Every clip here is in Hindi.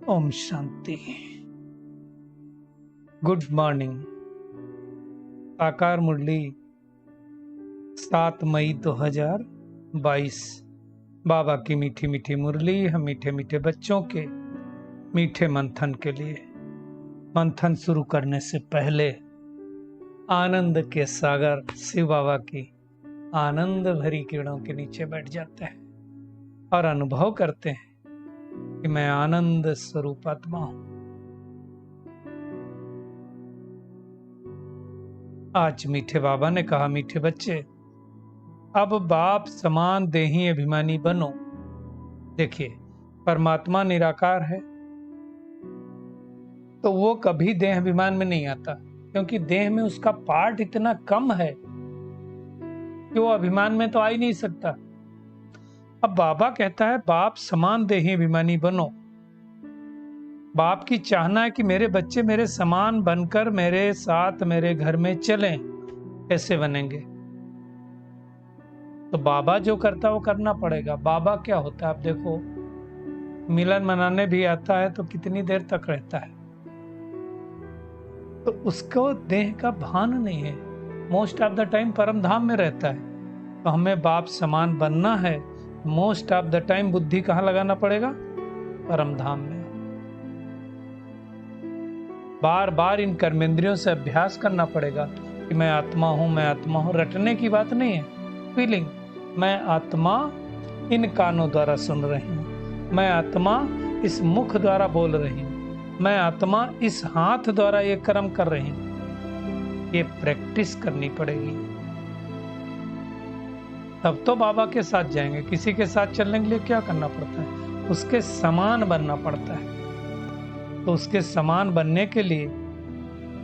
ओम शांति। Good morning. साकार मुरली 7 मई 2022। बाबा की मीठी मीठी मुरली हम मीठे मीठे बच्चों के मीठे मंथन के लिए। मंथन शुरू करने से पहले आनंद के सागर शिव बाबा की आनंद भरी किरणों के नीचे बैठ जाते हैं और अनुभव करते हैं कि मैं आनंद स्वरूप आत्मा हूं। आज मीठे बाबा ने कहा, मीठे बच्चे अब बाप समान देही अभिमानी बनो। देखिए, परमात्मा निराकार है तो वो कभी देह अभिमान में नहीं आता, क्योंकि देह में उसका पार्ट इतना कम है कि वो अभिमान में तो आ ही नहीं सकता। अब बाबा कहता है बाप समान देही अभिमानी बनो। बाप की चाहना है कि मेरे बच्चे मेरे समान बनकर मेरे साथ मेरे घर में चलें। कैसे बनेंगे? तो बाबा जो करता है वो करना पड़ेगा। बाबा क्या होता है आप देखो, मिलन मनाने भी आता है तो कितनी देर तक रहता है, तो उसको देह का भान नहीं है। मोस्ट ऑफ द टाइम परम धाम में रहता है। तो हमें बाप समान बनना है। मोस्ट ऑफ द टाइम बुद्धि कहाँ लगाना पड़ेगा? परम धाम में। बार बार इन कर्मेंद्रियों से अभ्यास करना पड़ेगा कि मैं आत्मा हूं, मैं आत्मा हूं। रटने की बात नहीं है, फीलिंग। मैं आत्मा इन कानों द्वारा सुन रही हूं, मैं आत्मा इस मुख द्वारा बोल रही हूं, मैं आत्मा इस हाथ द्वारा ये कर्म कर रही हूं। ये प्रैक्टिस करनी पड़ेगी, तब तो बाबा के साथ जाएंगे। किसी के साथ चलने के लिए क्या करना पड़ता है? उसके समान बनना पड़ता है। तो उसके समान बनने के लिए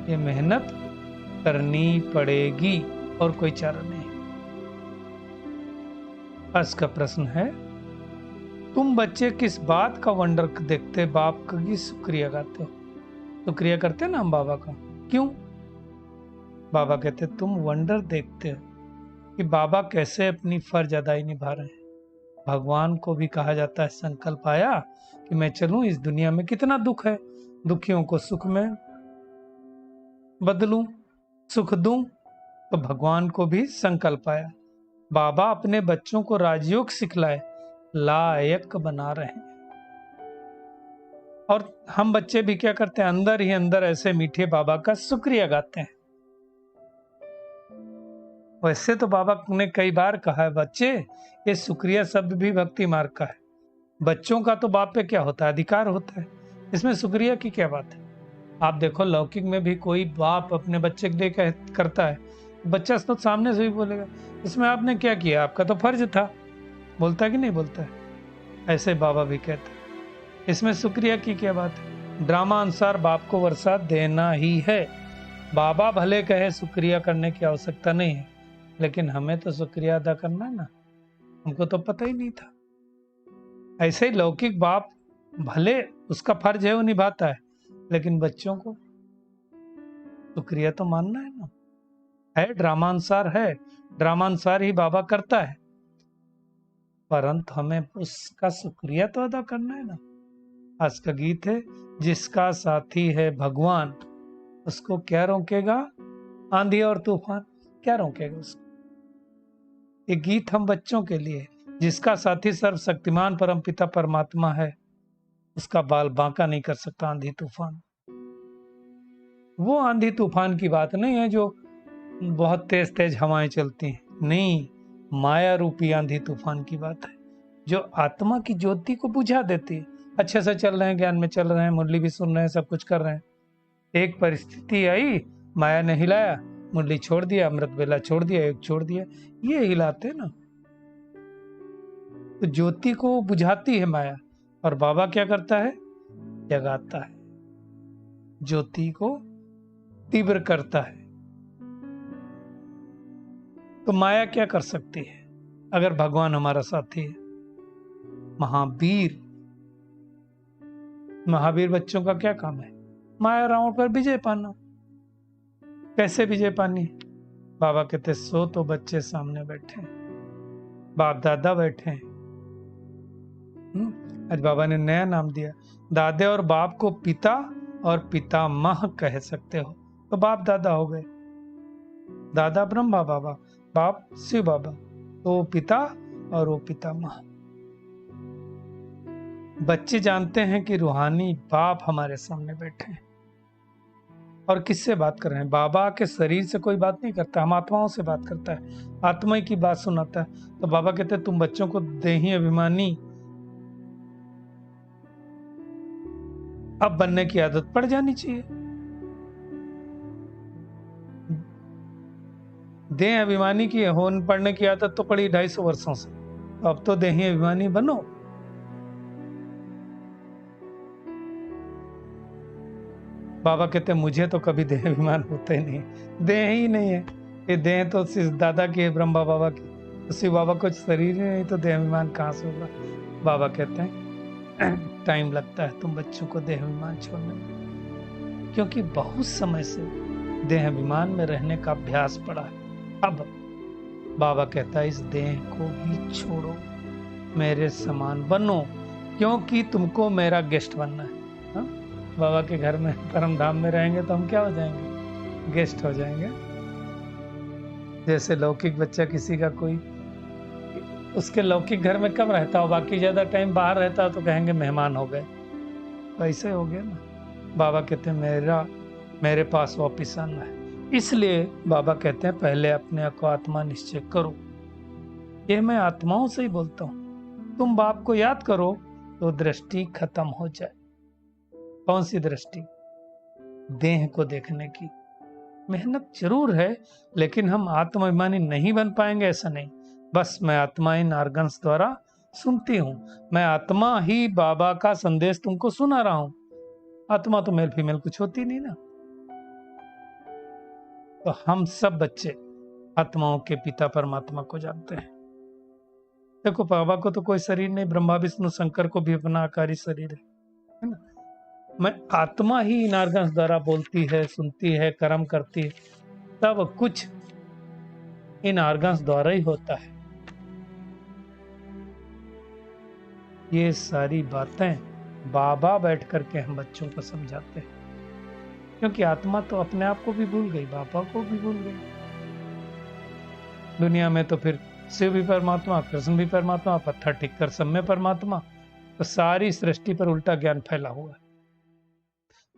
ये मेहनत करनी पड़ेगी और कोई चारा नहीं। आज का प्रश्न है, तुम बच्चे किस बात का वंडर देखते बाप की शुक्रिया गाते हो? शुक्रिया करते ना हम बाबा का, क्यों? बाबा कहते तुम वंडर देखते हो कि बाबा कैसे अपनी फर्ज अदाई निभा रहे हैं। भगवान को भी कहा जाता है, संकल्प आया कि मैं चलूं इस दुनिया में, कितना दुख है, दुखियों को सुख में बदलूं, सुख दूं। तो भगवान को भी संकल्प आया, बाबा अपने बच्चों को राजयोग सिखलाए, लायक बना रहे हैं। और हम बच्चे भी क्या करते हैं? अंदर ही अंदर ऐसे मीठे बाबा का शुक्रिया गाते हैं। वैसे तो बाबा ने कई बार कहा है, बच्चे ये शुक्रिया शब्द भी भक्ति मार्ग का है। बच्चों का तो बाप पे क्या होता है? अधिकार होता है। इसमें शुक्रिया की क्या बात है? आप देखो, लौकिक में भी कोई बाप अपने बच्चे के लिए करता है, बच्चा तो सामने से भी बोलेगा इसमें आपने क्या किया, आपका तो फर्ज था। बोलता है कि नहीं बोलता है? ऐसे बाबा भी कहते हैं, इसमें शुक्रिया की क्या बात है? ड्रामा अनुसार बाप को वर्षा देना ही है। बाबा भले कहे शुक्रिया करने की आवश्यकता नहीं है, लेकिन हमें तो शुक्रिया अदा करना है ना। हमको तो पता ही नहीं था। ऐसे ही लौकिक बाप भले उसका फर्ज है वो निभाता है, लेकिन बच्चों को शुक्रिया तो मानना है ना। है ड्रामानुसार, है ड्रामानुसार ही बाबा करता है, परंतु हमें उसका शुक्रिया तो अदा करना है ना। आज का गीत है, जिसका साथी है भगवान उसको क्या रोकेगा? आंधी और तूफान क्या रोकेगा उसको? ये गीत हम बच्चों के लिए। जिसका साथी सर्वशक्तिमान परमपिता परमात्मा है, उसका बाल बांका नहीं कर सकता आंधी तूफान। वो आंधी तूफान की बात नहीं है जो बहुत तेज तेज हवाएं चलती हैं, नहीं, माया रूपी आंधी तूफान की बात है, जो आत्मा की ज्योति को बुझा देती है। अच्छे से चल रहे हैं, ज्ञान में चल रहे हैं, मुरली भी सुन रहे हैं, सब कुछ कर रहे हैं, एक परिस्थिति आई, माया ने हिलाया, मुरली छोड़ दिया, अमृत बेला छोड़ दिया, एक छोड़ दिया, ये हिलाते ना। तो ज्योति को बुझाती है माया, और बाबा क्या करता है? जगाता है, ज्योति को तीव्र करता है। तो माया क्या कर सकती है अगर भगवान हमारा साथी है? महावीर बच्चों का क्या काम है? माया रावण पर विजय पाना। कैसे विजय पानी? बाबा कहते सो तो बच्चे सामने बैठे, बाप दादा बैठे, आज बाबा ने नया नाम दिया। दादे और बाप को पिता और पितामह कह सकते हो, तो बाप दादा हो गए। दादा ब्रह्मा बाबा, बाप शिव बाबा, तो वो पिता और वो पितामह। बच्चे जानते हैं कि रूहानी बाप हमारे सामने बैठे हैं और किससे बात कर रहे हैं। बाबा के शरीर से कोई बात नहीं करता, हम आत्माओं से बात करता है, आत्मा की बात सुनाता है। तो बाबा कहते हैं तुम बच्चों को देही अभिमानी अब बनने की आदत पड़ जानी चाहिए। देह अभिमानी की होन पड़ने की आदत तो पड़ी 250 वर्षों से, अब तो देही अभिमानी बनो। बाबा कहते हैं मुझे तो कभी देह अभिमान होता ही नहीं, देह ही नहीं है ये। देह तो सिर्फ दादा की है, ब्रह्मा बाबा की, तो शिव बाबा को शरीर नहीं, तो देह अभिमान कहाँ से होगा। बाबा कहते हैं टाइम लगता है तुम बच्चों को देह अभिमान छोड़ने में, क्योंकि बहुत समय से देह अभिमान में रहने का अभ्यास पड़ा है। अब बाबा कहता है इस देह को भी छोड़ो, मेरे समान बनो, क्योंकि तुमको मेरा गेस्ट बनना है। हा? बाबा के घर में परम धाम में रहेंगे तो हम क्या हो जाएंगे, गेस्ट हो जाएंगे। जैसे लौकिक बच्चा किसी का कोई उसके लौकिक घर में कब रहता हो, बाकी ज्यादा टाइम बाहर रहता हो तो कहेंगे मेहमान हो गए, वैसे हो गया ना। बाबा कहते हैं मेरे पास वापिस आना है। इसलिए बाबा कहते हैं पहले अपने को आत्मा निश्चय करो। ये मैं आत्माओं से ही बोलता हूं। तुम बाप को याद करो तो दृष्टि खत्म हो जाए। कौन सी दृष्टि? देह को देखने की। मेहनत जरूर है, लेकिन हम आत्माभिमानी नहीं बन पाएंगे ऐसा नहीं। बस मैं आत्मा इन ऑर्गन्स द्वारा सुनती हूं, मैं आत्मा ही बाबा का संदेश तुमको सुना रहा हूं। आत्मा तो मेल फीमेल कुछ होती नहीं ना। तो हम सब बच्चे आत्माओं के पिता परमात्मा को जानते हैं। देखो बाबा को तो कोई शरीर नहीं, ब्रह्मा विष्णु शंकर को भी अपना आकारी शरीर है ना। मैं आत्मा ही इन ऑर्गन्स द्वारा बोलती है, सुनती है, कर्म करती है, सब कुछ इन ऑर्गन्स द्वारा ही होता है। ये सारी बातें बाबा बैठ करके हम बच्चों को समझाते हैं, क्योंकि आत्मा तो अपने आप को भी भूल गई, बाबा को भी भूल गई। दुनिया में तो फिर शिव भी परमात्मा, कृष्ण भी परमात्मा, पत्थर टिक कर सब में परमात्मा, तो सारी सृष्टि पर उल्टा ज्ञान फैला हुआ है।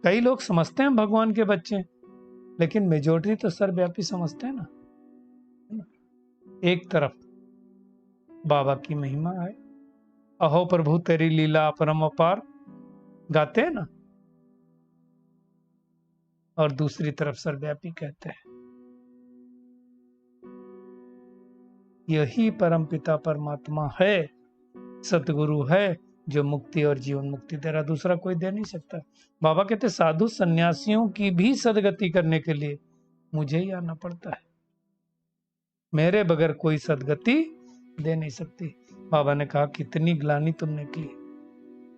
कई लोग समझते हैं भगवान के बच्चे, लेकिन मेजोरिटी तो सर्वव्यापी समझते हैं ना। एक तरफ बाबा की महिमा है, अहो प्रभु तेरी लीला परम अपार, गाते हैं ना, और दूसरी तरफ सर्वव्यापी कहते हैं। यही परम पिता परमात्मा है, सतगुरु है, जो मुक्ति और जीवन मुक्ति दे रहा, दूसरा कोई दे नहीं सकता। बाबा कहते साधु सन्यासियों की भी सदगति करने के लिए मुझे ही आना पड़ता है, मेरे बगैर कोई सदगति दे नहीं सकती। बाबा ने कहा कितनी ग्लानि तुमने की।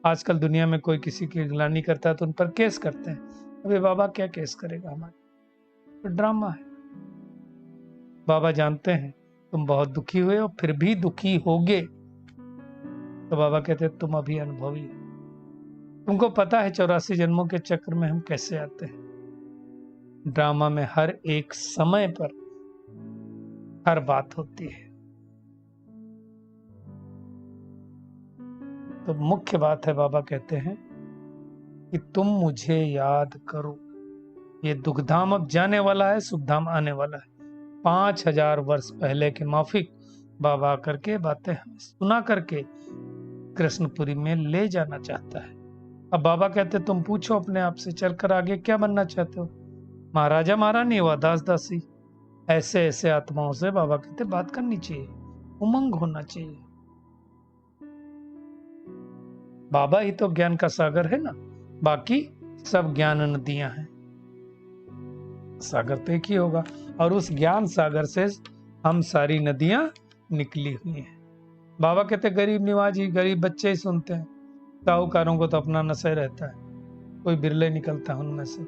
आजकल दुनिया में कोई किसी की ग्लानि करता है तो उन पर केस करते हैं। अबे बाबा क्या केस करेगा हमारे, तो ड्रामा है। बाबा जानते हैं तुम बहुत दुखी हुए हो, फिर भी दुखी होगे, तो बाबा कहते हैं तुम अभी अनुभवी हो, तुमको पता है 84 जन्मों के चक्र में हम कैसे आते हैं। ड्रामा में हर एक समय पर हर बात होती है। तो मुख्य बात है, बाबा कहते हैं कि तुम मुझे याद करो। ये दुखधाम अब जाने वाला है, सुखधाम आने वाला है। 5000 वर्ष पहले के माफिक बाबा करके बातें सुना करके कृष्णपुरी में ले जाना चाहता है। अब बाबा कहते तुम पूछो अपने आप से, चलकर आगे क्या बनना चाहते हो। महाराजा महारानी व दास दासी, ऐसे ऐसे आत्माओं से बाबा कहते बात करनी चाहिए, उमंग होना चाहिए। बाबा ही तो ज्ञान का सागर है ना, बाकी सब ज्ञान नदियां हैं। सागर तो एक ही होगा, और उस ज्ञान सागर से हम सारी नदियां निकली हुई हैं। बाबा कहते गरीब निवाजी, गरीब बच्चे ही सुनते हैं, साहूकारों को तो अपना नशा रहता है, कोई बिरले निकलता है उनमें से।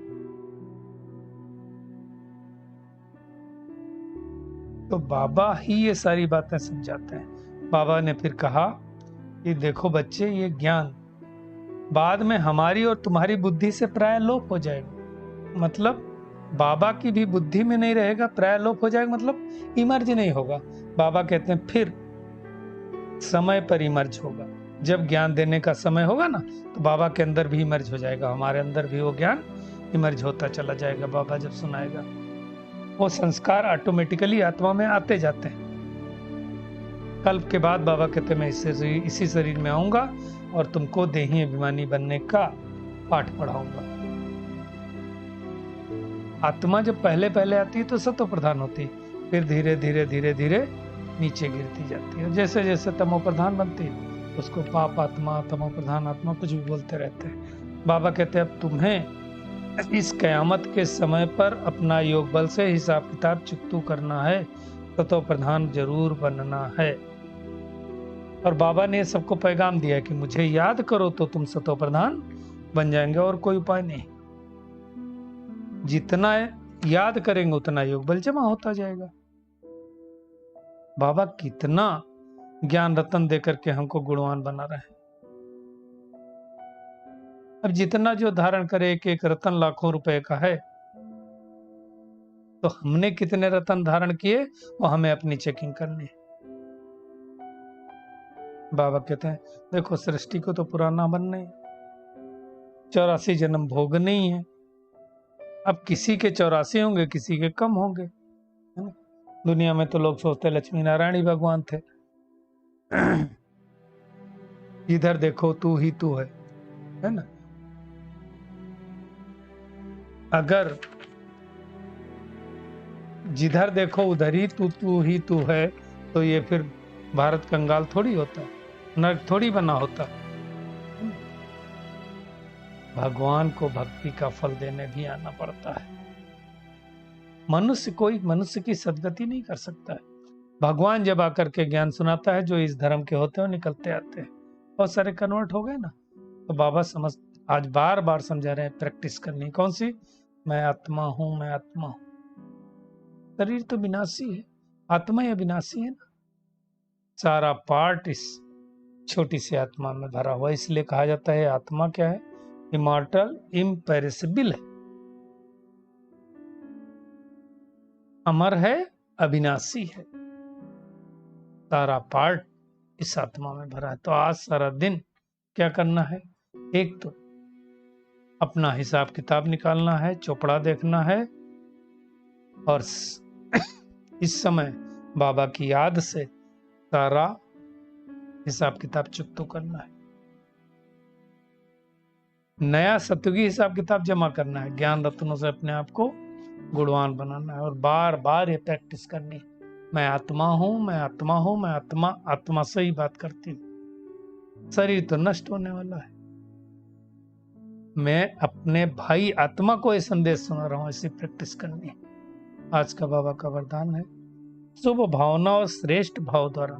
तो बाबा ही ये सारी बातें समझाते हैं। बाबा ने फिर कहा कि देखो बच्चे, ये ज्ञान बाद में हमारी और तुम्हारी बुद्धि से प्राय लोप हो जाएगा। मतलब बाबा की भी बुद्धि में नहीं रहेगा, प्राय लोप हो जाएगा, मतलब इमर्ज नहीं होगा। बाबा कहते हैं फिर समय पर इमर्ज होगा। जब ज्ञान देने का समय होगा ना, तो बाबा के अंदर भी इमर्ज हो जाएगा, हमारे अंदर भी वो ज्ञान इमर्ज होता चला जाएगा। बाबा जब सुनाएगा, वो संस्कार ऑटोमेटिकली आत्मा में आते जाते हैं। कल्प के बाद बाबा कहते हैं मैं इसी शरीर में आऊंगा और तुमको देही अभिमानी बनने का पाठ पढ़ाऊंगा। आत्मा जब पहले पहले आती है तो सत्व प्रधान होती है, फिर धीरे धीरे धीरे धीरे नीचे गिरती जाती है। जैसे जैसे तमो प्रधान बनती है, उसको पाप आत्मा, तमो प्रधान आत्मा कुछ भी बोलते रहते हैं। बाबा कहते हैं अब तुम्हें इस कयामत के समय पर अपना योग बल से हिसाब किताब चुकतू करना है, सत्व प्रधान जरूर बनना है। और बाबा ने सबको पैगाम दिया कि मुझे याद करो तो तुम सत्व प्रधान बन जाएंगे, और कोई उपाय नहीं। जितना याद करेंगे उतना योग बल जमा होता जाएगा। बाबा कितना ज्ञान रतन देकर के हमको गुणवान बना रहे हैं। अब जितना जो धारण करे, एक एक रतन लाखों रुपए का है, तो हमने कितने रतन धारण किए वो हमें अपनी चेकिंग करनी है। बाबा कहते हैं देखो, सृष्टि को तो पुराना बनना है, 84 जन्म भोगने ही है। अब किसी के 84 होंगे, किसी के कम होंगे, है ना। दुनिया में तो लोग सोचते लक्ष्मी नारायण ही भगवान थे। इधर देखो तू ही तू है ना। अगर जिधर देखो उधर ही तू ही तू है, तो ये फिर भारत कंगाल थोड़ी होता, नर्क थोड़ी बना होता। भगवान को भक्ति का फल देने भी आना पड़ता है। कोई मनुष्य की सदगति नहीं कर सकता है। भगवान जब आकर के ज्ञान सुनाता है, जो इस धर्म के होते हैं निकलते आते हैं। बहुत सारे कन्वर्ट हो गए ना, तो बाबा आज बार बार समझा रहे हैं प्रैक्टिस करनी। कौन सी? मैं आत्मा हूं, मैं आत्मा हूं। शरीर तो विनाशी है, आत्मा ही अविनाशी है ना। सारा पार्ट इस छोटी सी आत्मा में भरा हुआ, इसलिए कहा जाता है आत्मा क्या है? इमॉर्टल, इम्पेरिसिबल है, अमर है, अविनाशी है। सारा पार्ट इस आत्मा में भरा है। तो आज सारा दिन क्या करना है? एक तो अपना हिसाब किताब निकालना है, चोपड़ा देखना है, और इस समय बाबा की याद से सारा हिसाब किताब चुकतो करना है। नया सत्युगी हिसाब किताब जमा करना है, ज्ञान रत्नों से अपने आप को गुणवान बनाना है, और बार बार ये प्रैक्टिस करनी है। मैं आत्मा हूं, मैं आत्मा हूं, मैं आत्मा। आत्मा से ही बात करती हूँ, शरीर तो नष्ट होने वाला है। मैं अपने भाई आत्मा को ये संदेश सुना रहा हूं, ऐसी प्रैक्टिस करनी है। आज का बाबा का वरदान है, शुभ भावना और श्रेष्ठ भाव द्वारा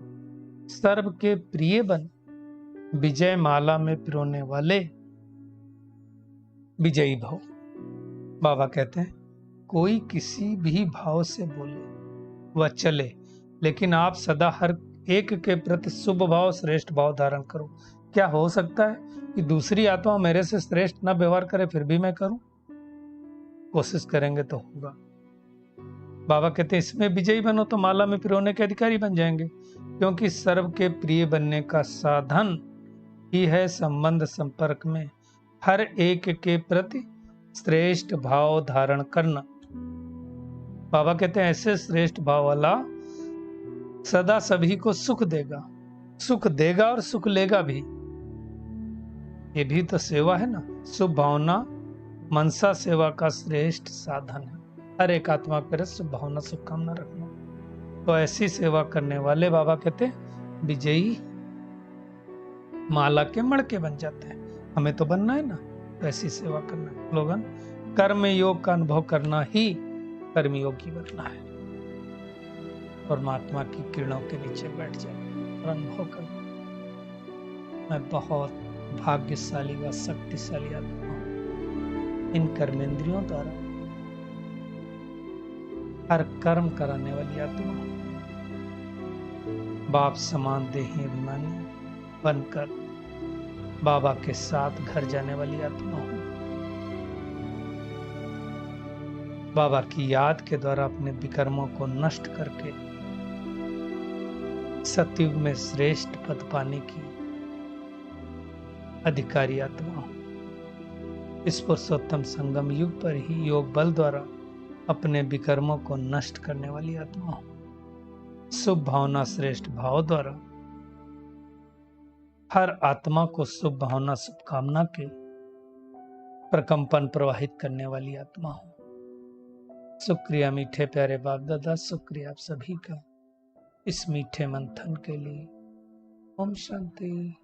सर्व के प्रिय बन, विजय माला में पिरोने वाले विजयी भाव। बाबा कहते हैं कोई किसी भी भाव से बोले वह चले, लेकिन आप सदा हर एक के प्रति शुभ भाव, श्रेष्ठ भाव धारण करो। क्या हो सकता है कि दूसरी आत्मा मेरे से श्रेष्ठ न व्यवहार करे फिर भी मैं करूं? कोशिश करेंगे तो होगा। बाबा कहते हैं इसमें विजयी बनो तो माला में पिरोने के अधिकारी बन जाएंगे, क्योंकि सर्व के प्रिय बनने का साधन ही है संबंध संपर्क में हर एक के प्रति श्रेष्ठ भाव धारण करना। बाबा कहते हैं ऐसे श्रेष्ठ भाव वाला सदा सभी को सुख देगा और सुख लेगा भी। ये भी तो सेवा है ना। शुभ भावना मनसा सेवा का श्रेष्ठ साधन है। हर एक आत्मा पर शुभ भावना, शुभकामना रखना। तो ऐसी सेवा करने वाले बाबा कहते हैं विजयी माला के मड़के बन जाते हैं। हमें तो बनना है ना, तो ऐसी सेवा करना है। स्लोगन, कर्म योग का अनुभव करना ही कर्मयोगी बनना है। परमात्मा की किरणों के नीचे बैठ जाए और अनुभव कर, मैं बहुत भाग्यशाली व शक्तिशाली आत्मा हूं। इन कर्मेंद्रियों द्वारा हर कर्म कराने वाली आत्मा, बाप समान देही अभिमानी, बनकर बाबा के साथ घर जाने वाली आत्मा हूं। बाबा की याद के द्वारा अपने विकर्मों को नष्ट करके सतयुग में श्रेष्ठ पद पाने की अधिकारी आत्मा हूं। इस पुरुषोत्तम संगम युग पर ही योग बल द्वारा अपने विकर्मों को नष्ट करने वाली आत्मा हूं। शुभ भावना श्रेष्ठ भाव द्वारा हर आत्मा को शुभ भावना शुभकामना के प्रकंपन प्रवाहित करने वाली आत्मा हूं। शुक्रिया मीठे प्यारे बाप दादा, शुक्रिया आप सभी का इस मीठे मंथन के लिए। ओम शांति।